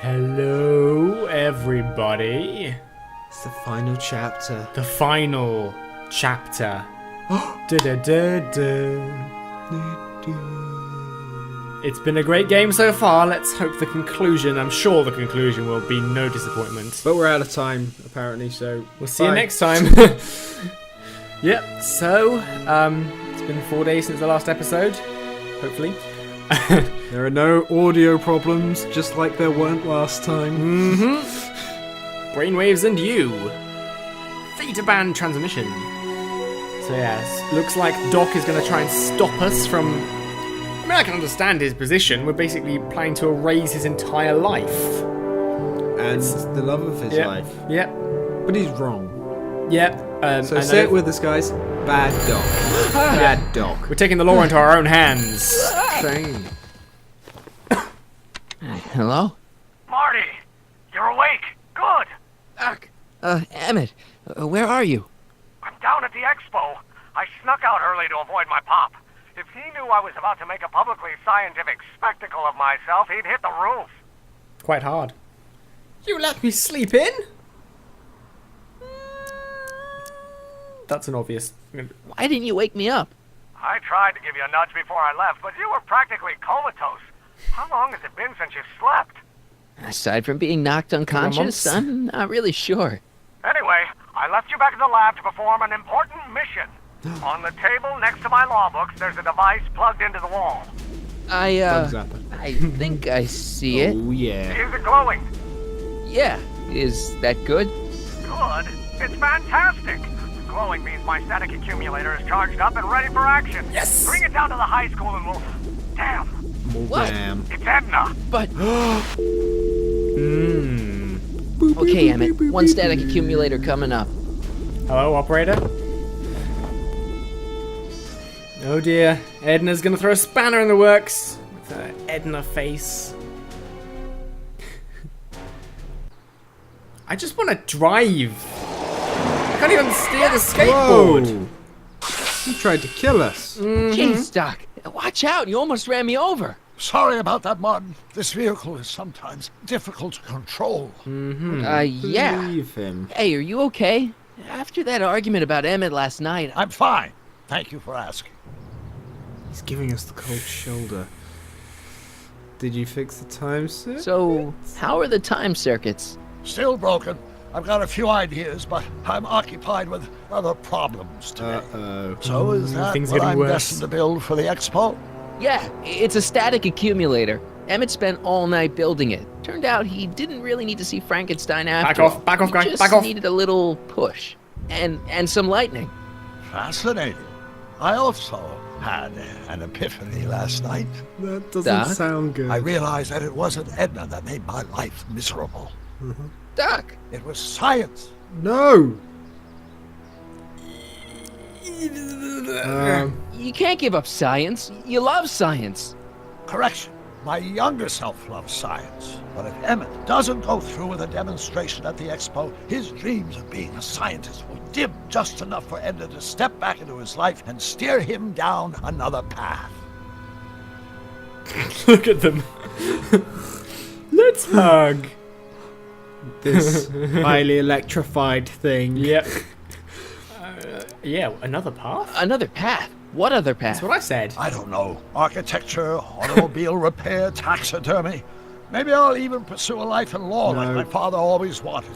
Hello, everybody. It's the final chapter. The final chapter. It's been a great game so far. Let's hope the conclusion. I'm sure the conclusion will be no disappointment. But we're out of time, apparently, so We'll see you next time. Yep, so, it's been 4 days since the last episode. Hopefully. There are no audio problems, just like there weren't last time. Brainwaves and you. Theta band transmission. So yes, looks like Doc is going to try and stop us from... I mean, I can understand his position. We're basically planning to erase his entire life. And the love of his life. Yep. But he's wrong. Yep. So say it with us, guys. Bad Doc. Bad Doc. We're taking the law into our own hands. Shame. Hello? Marty! You're awake! Good! Doc. Emmett, where are you? I'm down at the expo. I snuck out early to avoid my pop. If he knew I was about to make a publicly scientific spectacle of myself, he'd hit the roof. Quite hard. You let me sleep in? That's an obvious... Why didn't you wake me up? I tried to give you a nudge before I left, but you were practically comatose. How long has it been since you slept? Aside from being knocked unconscious, months. I'm not really sure. Anyway, I left you back at the lab to perform an important mission. On the table next to my law books, there's a device plugged into the wall. I think I see it. Oh, yeah. Is it glowing? Yeah. Is that good? Good. It's fantastic. Glowing means my static accumulator is charged up and ready for action. Yes! Bring it down to the high school and we'll... Damn. What? Damn. It's Edna. But... Okay, Emmett. One static accumulator coming up. Hello, operator? Oh dear, Edna's gonna throw a spanner in the works with her Edna face. I just want to drive. I can't even steer the skateboard. Whoa. He tried to kill us. Jeez, Doc. Watch out. You almost ran me over. Sorry about that, Martin. This vehicle is sometimes difficult to control. Yeah. Leave him. Hey, are you okay? After that argument about Emmett last night, I'm fine. Thank you for asking. He's giving us the cold shoulder. Did you fix the time circuit? So, how are the time circuits? Still broken. I've got a few ideas, but I'm occupied with other problems today. Uh-oh. So is that Things what getting I'm worse. destined to build for the expo? Yeah, it's a static accumulator. Emmett spent all night building it. Turned out he didn't really need to see Frankenstein after all. Back off, guy, He just back off. needed a little push. And some lightning. Fascinating. I also had an epiphany last night. That doesn't Doc? sound good. I realized that it wasn't Edna that made my life miserable. Doc! It was science. No! You can't give up science. You love science. Correction. My younger self loves science. But if Emmett doesn't go through with a demonstration at the expo, his dreams of being a scientist will dim just enough for Edna to step back into his life and steer him down another path. Look at them. Let's hug. This highly electrified thing. Yep. Yeah, another path? Another path. What other path? That's what I said. I don't know. Architecture, automobile repair, taxidermy. Maybe I'll even pursue a life in law like my father always wanted.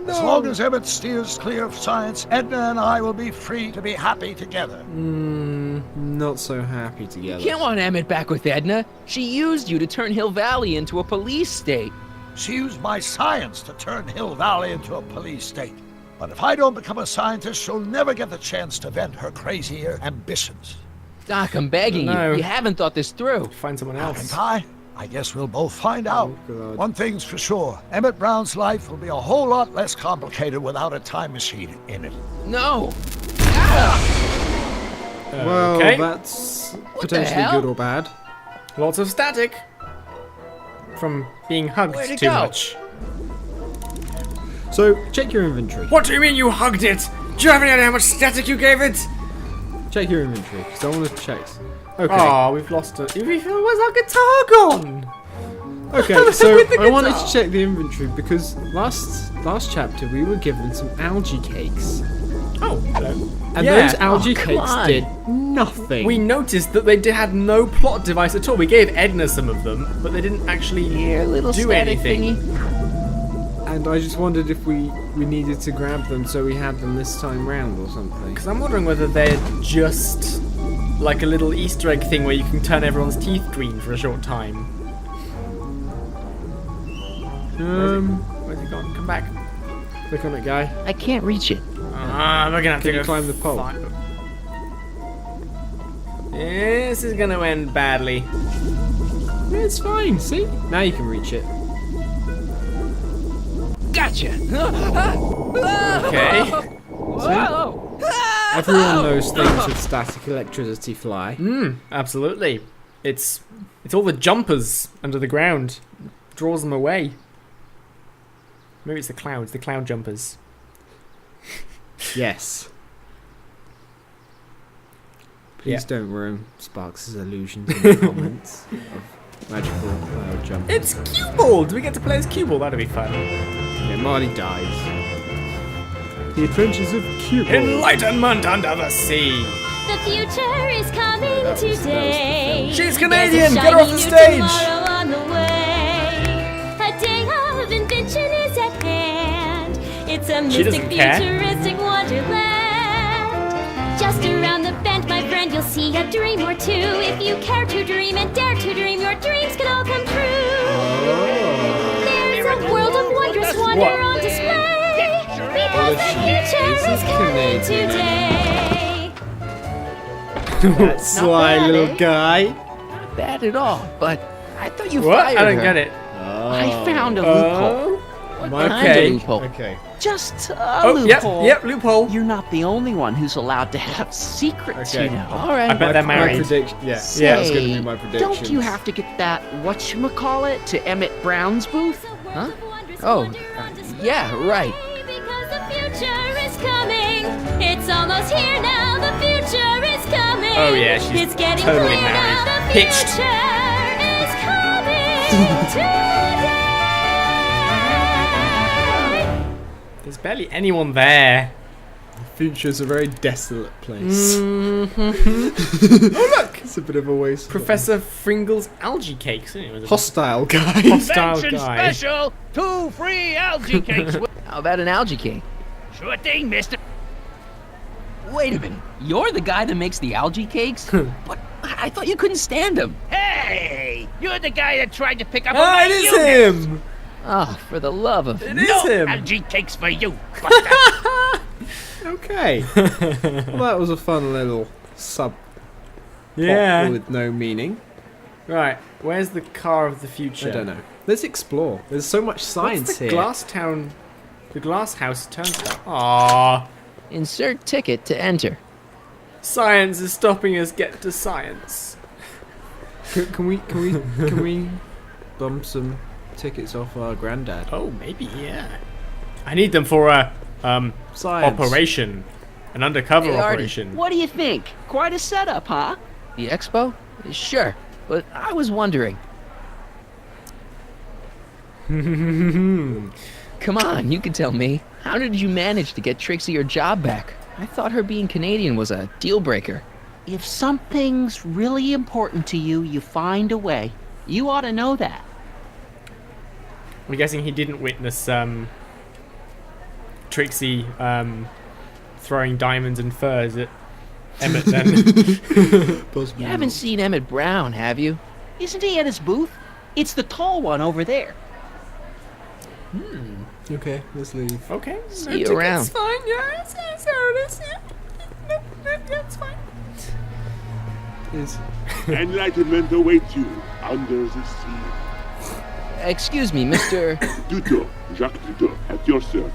As long as Emmett steers clear of science, Edna and I will be free to be happy together. Not so happy together. You can't want Emmett back with Edna. She used you to turn Hill Valley into a police state. She used my science to turn Hill Valley into a police state. But if I don't become a scientist, she'll never get the chance to vent her crazier ambitions. Doc, I'm begging No. you. You haven't thought this through. Find someone Haven't else. I guess we'll both find out. God. One thing's for sure, Emmett Brown's life will be a whole lot less complicated without a time machine in it. No. Well, Okay. that's the potentially hell? good or bad. Lots of static. From being hugged Where'd it too go? much. So, check your inventory. What do you mean you hugged it? Do you have any idea how much static you gave it? Check your inventory, because I want to check. Okay. Oh, we've lost it. Where's our guitar gone? Okay, so With the I wanted guitar. to check the inventory because last chapter we were given some algae cakes, Oh, hello. and Yeah. those algae come cakes on. did nothing. We noticed that they had no plot device at all. We gave Edna some of them, but they didn't actually Here, little do static anything. thingy. And I just wondered if we needed to grab them so we had them this time round or something. Because I'm wondering whether they're just like a little Easter egg thing where you can turn everyone's teeth green for a short time. Where's it gone? Come back. Click on it, guy. I can't reach it. We're gonna have Can to you go climb the pole? This is gonna end badly. Yeah, it's fine. See, now you can reach it. Gotcha. Okay. Whoa. Everyone knows things with static electricity fly. Absolutely. It's all the jumpers under the ground. Draws them away. Maybe it's the clouds, the cloud jumpers. Yes. Please Yeah. don't ruin Sparks' illusions in the comments of magical cloud jump. It's cue ball! Do we get to play as cue ball? That'd be fun. Yeah, Marty dies. The Adventures of Cupid. Enlightenment under the sea. The future is coming That was the today. She's There's a Canadian! Get her off the shiny new stage! tomorrow on the way. A day of invention is at hand. It's a She mystic, doesn't care. futuristic wonderland. Just around the bend, my friend, you'll see a dream or two. If you care to dream and dare to dream, your dreams can all come true. There's a world of wondrous wonder What? on display. Because the future is coming today. That sly bad, little eh? guy. Not bad at all, but I thought you What? fired I don't her. get it. I found a loophole. What kind okay. of loophole? Okay. Just a Oh, yep, loophole. yep, loophole. You're not the only one who's allowed to have secrets, Okay. you know. All right. I bet they're My married. prediction. Yeah, Say, yeah, that's going to be my prediction. don't you have to get that whatchamacallit to Emmett Brown's booth? Huh? Oh, yeah, right. Because the future is coming. It's almost here now. The future is coming. Oh, yeah, she's it's getting totally clear married. now. The Hitched. future is coming today. There's barely anyone there. Future's a very desolate place. Oh, look! It's a bit of a waste. Professor Fringle's algae cakes. Isn't it? It was a Hostile guy. hostile Convention guy. special, 2 free algae cakes. How about an algae cake? Sure thing, mister. Wait a minute. You're the guy that makes the algae cakes? But I thought you couldn't stand them. Hey, you're the guy that tried to pick up on Ah, my it is unit. him! Oh, for the love of... It No is him! algae cakes for you, Buster. Okay. Well, that was a fun little sub Yeah. with no meaning. Right, where's the car of the future? I don't know. Let's explore. There's so much science What's the here. glass town? The glass house turnstile. Aww. Insert ticket to enter. Science is stopping us get to science. Can we bump some tickets off our granddad? Oh, maybe, yeah. I need them for a, Science. operation. An undercover Hey, Artie, operation. what do you think? Quite a setup, huh? The expo? Sure, but I was wondering. Come on, you can tell me. How did you manage to get Trixie her job back? I thought her being Canadian was a deal breaker. If something's really important to you, you find a way. You ought to know that. I'm guessing he didn't witness, Trixie, throwing diamonds and furs at Emmett then. You haven't seen Emmett Brown, have you? Isn't he at his booth? It's the tall one over there. Okay, let's leave. Okay. See you around. It's fine, yeah. It's fine. Is Enlightenment awaits you under the sea. Excuse me, Mr. Duto, Jacques Duto, at your service.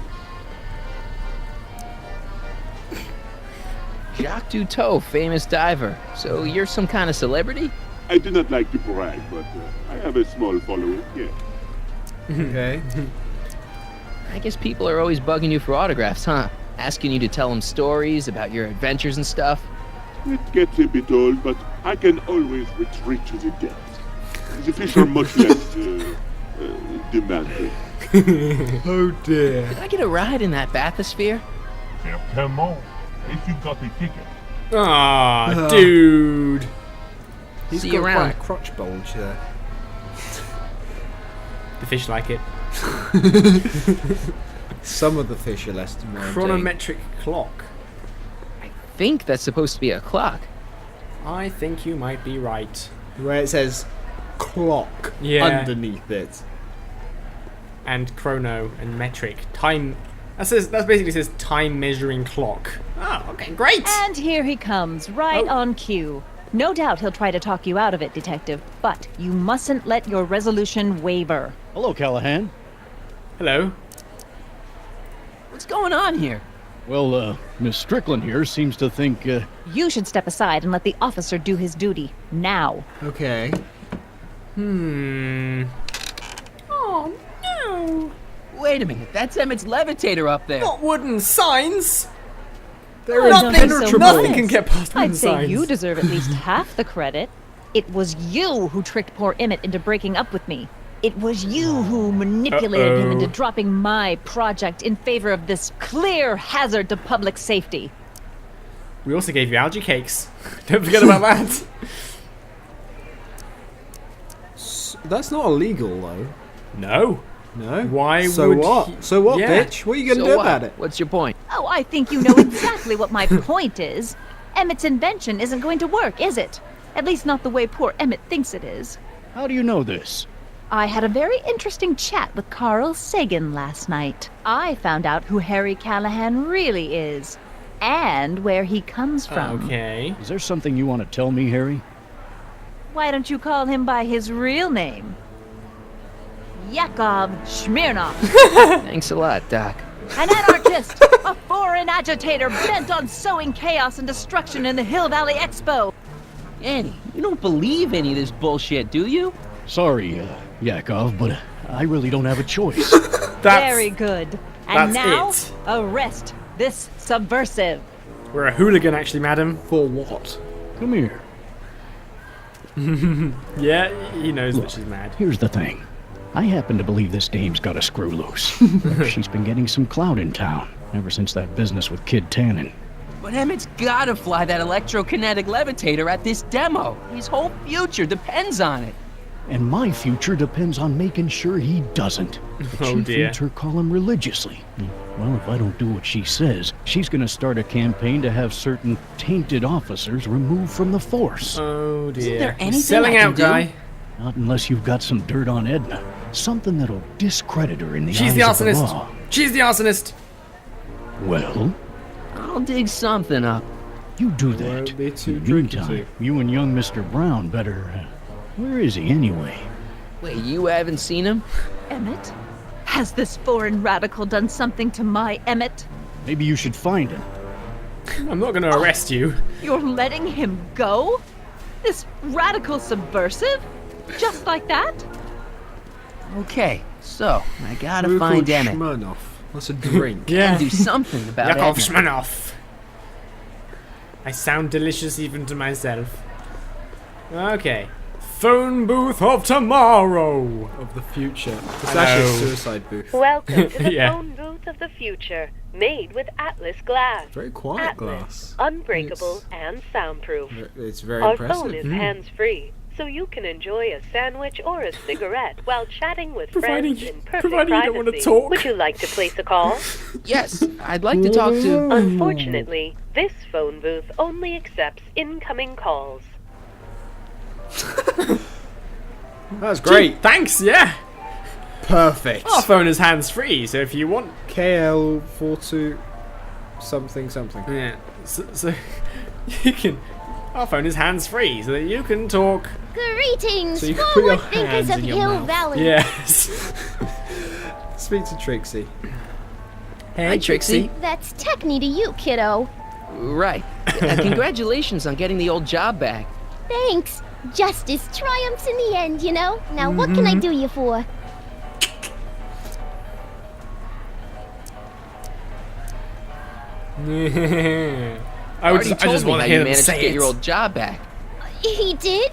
Jacques Duteau, famous diver. So you're some kind of celebrity? I do not like to brag, but I have a small following, yes. okay. I guess people are always bugging you for autographs, huh? Asking you to tell them stories about your adventures and stuff. It gets a bit old, but I can always retreat to the depths. The fish are much less demanding. Oh dear. Can I get a ride in that bathysphere? Certainement, if you got a ticket. Aw, dude. He's See got you quite around. a crotch bulge there. The fish like it. Some of the fish are less demanding. Chronometric clock. I think that's supposed to be a clock. I think you might be right. Where it says clock Yeah. underneath it. And chrono and metric. Time. That basically says time measuring clock. Oh, okay, great. And here he comes, right on cue. No doubt he'll try to talk you out of it, Detective, but you mustn't let your resolution waver. Hello, Callahan. Hello. What's going on here? Well, Miss Strickland here seems to think, You should step aside and let the officer do his duty. Now. Okay. Oh, no. Wait a minute, that's Emmett's levitator up there. Not wooden signs. They're Oh, don't be so impenetrable. Nothing can get past wooden I'd say signs. you deserve at least half the credit. It was you who tricked poor Emmett into breaking up with me. It was you who manipulated him into dropping my project in favor of this clear hazard to public safety. We also gave you algae cakes. Don't forget about that. That's not illegal though. No. No. Why so would what? he- So what, Yeah. bitch? What are you gonna So do what? about it? What's your point? Oh, I think you know exactly what my point is. Emmett's invention isn't going to work, is it? At least not the way poor Emmett thinks it is. how do you know this? I had a very interesting chat with Carl Sagan last night. I found out who Harry Callahan really is, and where he comes from. Okay. Is there something you want to tell me, Harry? Why don't you call him by his real name? Yakov Smirnov, Thanks a lot, Doc. an anarchist, a foreign agitator bent on sowing chaos and destruction in the Hill Valley Expo. Annie, you don't believe any of this bullshit, do you? Sorry, Yakov, but I really don't have a choice. Very good. And now, it. arrest this subversive. We're a hooligan, actually, madam. For what? Come here. Yeah, he knows that she's mad. Here's the thing. I happen to believe this dame's got a screw loose. She's been getting some clout in town, ever since that business with Kid Tannen. But Emmett's gotta fly that electrokinetic levitator at this demo. His whole future depends on it. And my future depends on making sure he doesn't. The Oh, chief dear. reads her column religiously. Well, if I don't do what she says, she's gonna start a campaign to have certain tainted officers removed from the force. Oh dear. there anything He's selling I can out, do? guy. Not unless you've got some dirt on Edna. Something that'll discredit her in the She's eyes the of the arsonist. law. She's the arsonist. Well, I'll dig something up. you do that. Won't be too In the tricky meantime, to. you and young Mr. Brown better... where is he anyway? Wait, you haven't seen him? Emmett? Has this foreign radical done something to my Emmett? Maybe you should find him. I'm not going to arrest you. You're letting him go? This radical subversive? Just like that? Okay, so I gotta Who find called Emmett. Smirnoff? That's a drink. Yeah. Do something about Yakov Edna. Smirnoff. I sound delicious even to myself. Okay. Phone booth of tomorrow. Of the future. It's I actually a know. suicide booth. Welcome to the Yeah. phone booth of the future, made with Atlas glass. Very quiet Atlas, glass. unbreakable and soundproof. It's very Our impressive. phone is hands-free, so you can enjoy a sandwich or a cigarette while chatting with Providing- friends in perfect providing you don't wanna privacy. talk. Would you like to place a call? Yes, I'd like to talk to... Unfortunately, this phone booth only accepts incoming calls. That was great. Thanks, yeah. Perfect. Our phone is hands-free, so if you want... KL42 something something. Yeah. So you can... Our phone is hands-free, so that you can talk... Greetings, So you can put your forward thinkers hands of in your Hill mouth. Valley. Yes. Speak to Trixie. Hi, Trixie. That's techni to you, kiddo. Right. Congratulations on getting the old job back. Thanks. Justice triumphs in the end, you know? Now what can I do you for? I Already just told want me to how hear you them managed to say get it. your old job back. He did?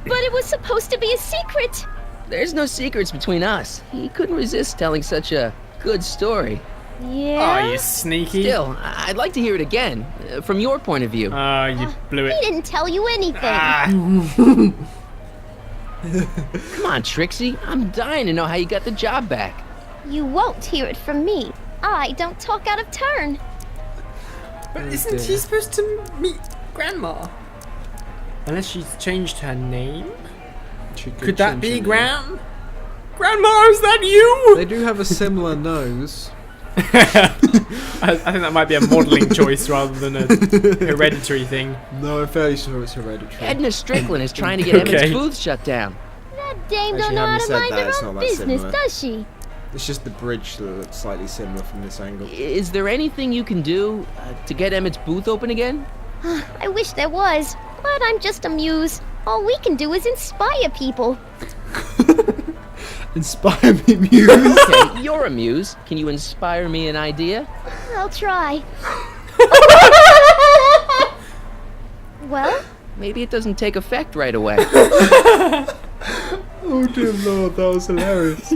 But it was supposed to be a secret. There's no secrets between us. He couldn't resist telling such a good story. Yeah? Oh, you sneaky. Still, I'd like to hear it again, from your point of view. Oh, you blew He it. didn't tell you anything. Come on, Trixie. I'm dying to know how you got the job back. You won't hear it from me. I don't talk out of turn. But isn't she supposed to meet Grandma? Unless she's changed her name? Could that be Grandma, is that you? They do have a similar nose. I think that might be a modelling choice rather than a hereditary thing. No, I'm fairly sure it's hereditary. Edna Strickland is trying to get Emmett's booth shut down. That dame Actually, don't know how having to said mind that, her it's own not that business, similar. does she? It's just the bridge that looks slightly similar from this angle. Is there anything you can do to get Emmett's booth open again? I wish there was, but I'm just a muse. All we can do is inspire people. Inspire me, Muse. Okay, you're a muse. Can you inspire me an idea? I'll try. Well? Maybe it doesn't take effect right away. Oh dear Lord, that was hilarious.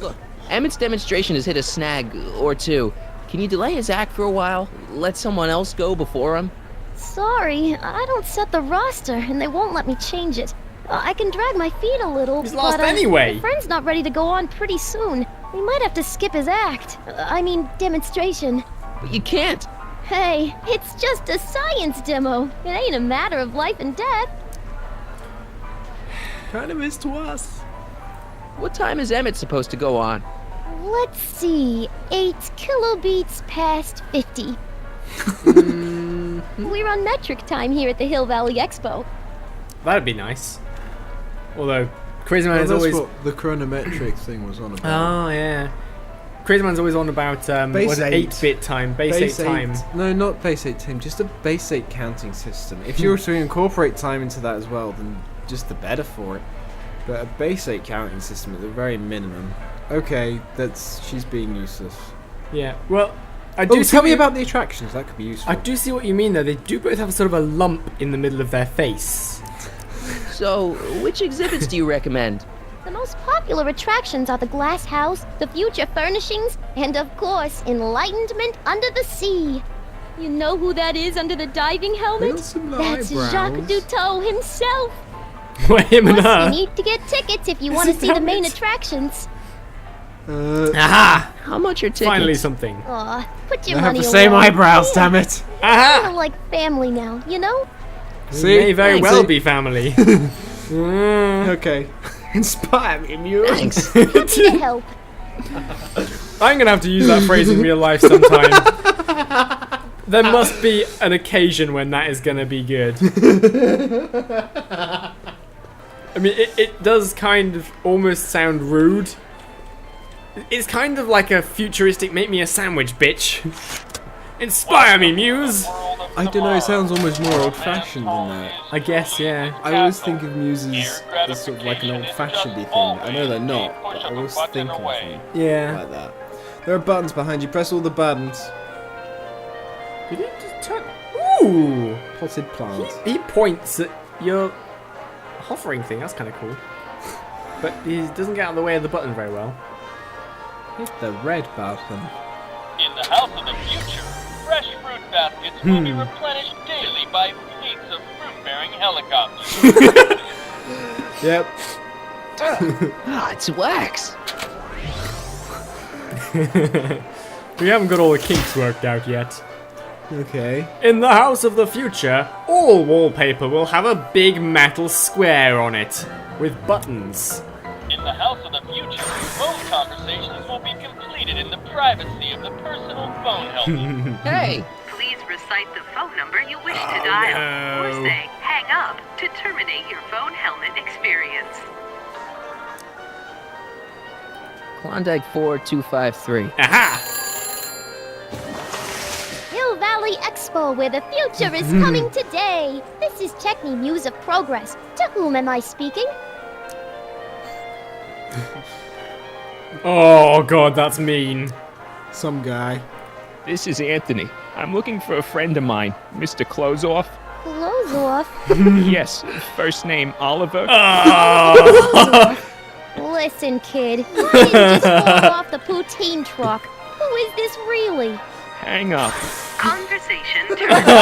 Look, Emmett's demonstration has hit a snag or two. Can you delay his act for a while? Let someone else go before him? Sorry, I don't set the roster, and they won't let me change it. I can drag my feet a little, He's lost but anyway. my friend's not ready to go on pretty soon. We might have to skip his act. Demonstration. But you can't. Hey, it's just a science demo. It ain't a matter of life and death. Kind of is to us. What time is Emmett supposed to go on? Let's see, 8 kilobeats past 50. We're on metric time here at the Hill Valley Expo. That'd be nice. Although, Crazy Man Well, is that's always... what the chronometric thing was on about. Oh, yeah. Crazy Man's always on about, Base 8. 8-bit time, base 8 time. No, not base 8 time, just a base 8 counting system. If you were to incorporate time into that as well, then just the better for it. But a base 8 counting system at the very minimum. Okay, she's being useless. Yeah, well, I do tell me about the attractions, that could be useful. I do see what you mean, though. They do both have sort of a lump in the middle of their face. So, which exhibits do you recommend? The most popular attractions are the Glass House, the Future Furnishings, and of course, Enlightenment Under the Sea. You know who that is under the diving helmet? That's Jacques Cousteau himself. What, him and her? You need to get tickets if you want to see the main attractions. Aha! How much are tickets? Finally something. Aw, put your They have money the same away. eyebrows, damn it. Aha! Kinda like family now, you know? See? May very Thanks. well be family. Okay. Inspire me, Muse. Thanks. Happy to help. I'm gonna have to use that phrase in real life sometime. There must be an occasion when that is gonna be good. I mean, it does kind of almost sound rude. It's kind of like a futuristic make me a sandwich, bitch. Inspire me, Muse! I don't know, it sounds almost more old-fashioned than that. I guess, yeah. I always think of muses as sort of like an old-fashioned thing. I know they're not, but I always think of them Yeah. like that. There are buttons behind you, press all the buttons. Did he just turn... Ooh! Potted plant. He points at your hovering thing, that's kind of cool. But he doesn't get out of the way of the button very well. Hit the red button. In the house of the future, fresh fruit baskets will be replenished daily by fleets of fruit-bearing helicopters. Yep. It's wax. We haven't got all the kinks worked out yet. Okay. In the house of the future, all wallpaper will have a big metal square on it, with buttons. In the house of the future, phone conversations will be completed in the privacy of the personal phone helmet. Hey! Please recite the phone number you wish to dial, or say hang up to terminate your phone helmet experience. Klondike 4253. Aha! Hill Valley Expo, where the future is coming today. This is Techni Muse of Progress. To whom am I speaking? Oh god, that's mean. Some guy. This is Anthony. I'm looking for a friend of mine, Mr. Closeoff. Close clothes off. Yes, first name Oliver. Listen, kid. You didn't just fall off the poutine truck. Who is this really? Hang up. Conversation terminated.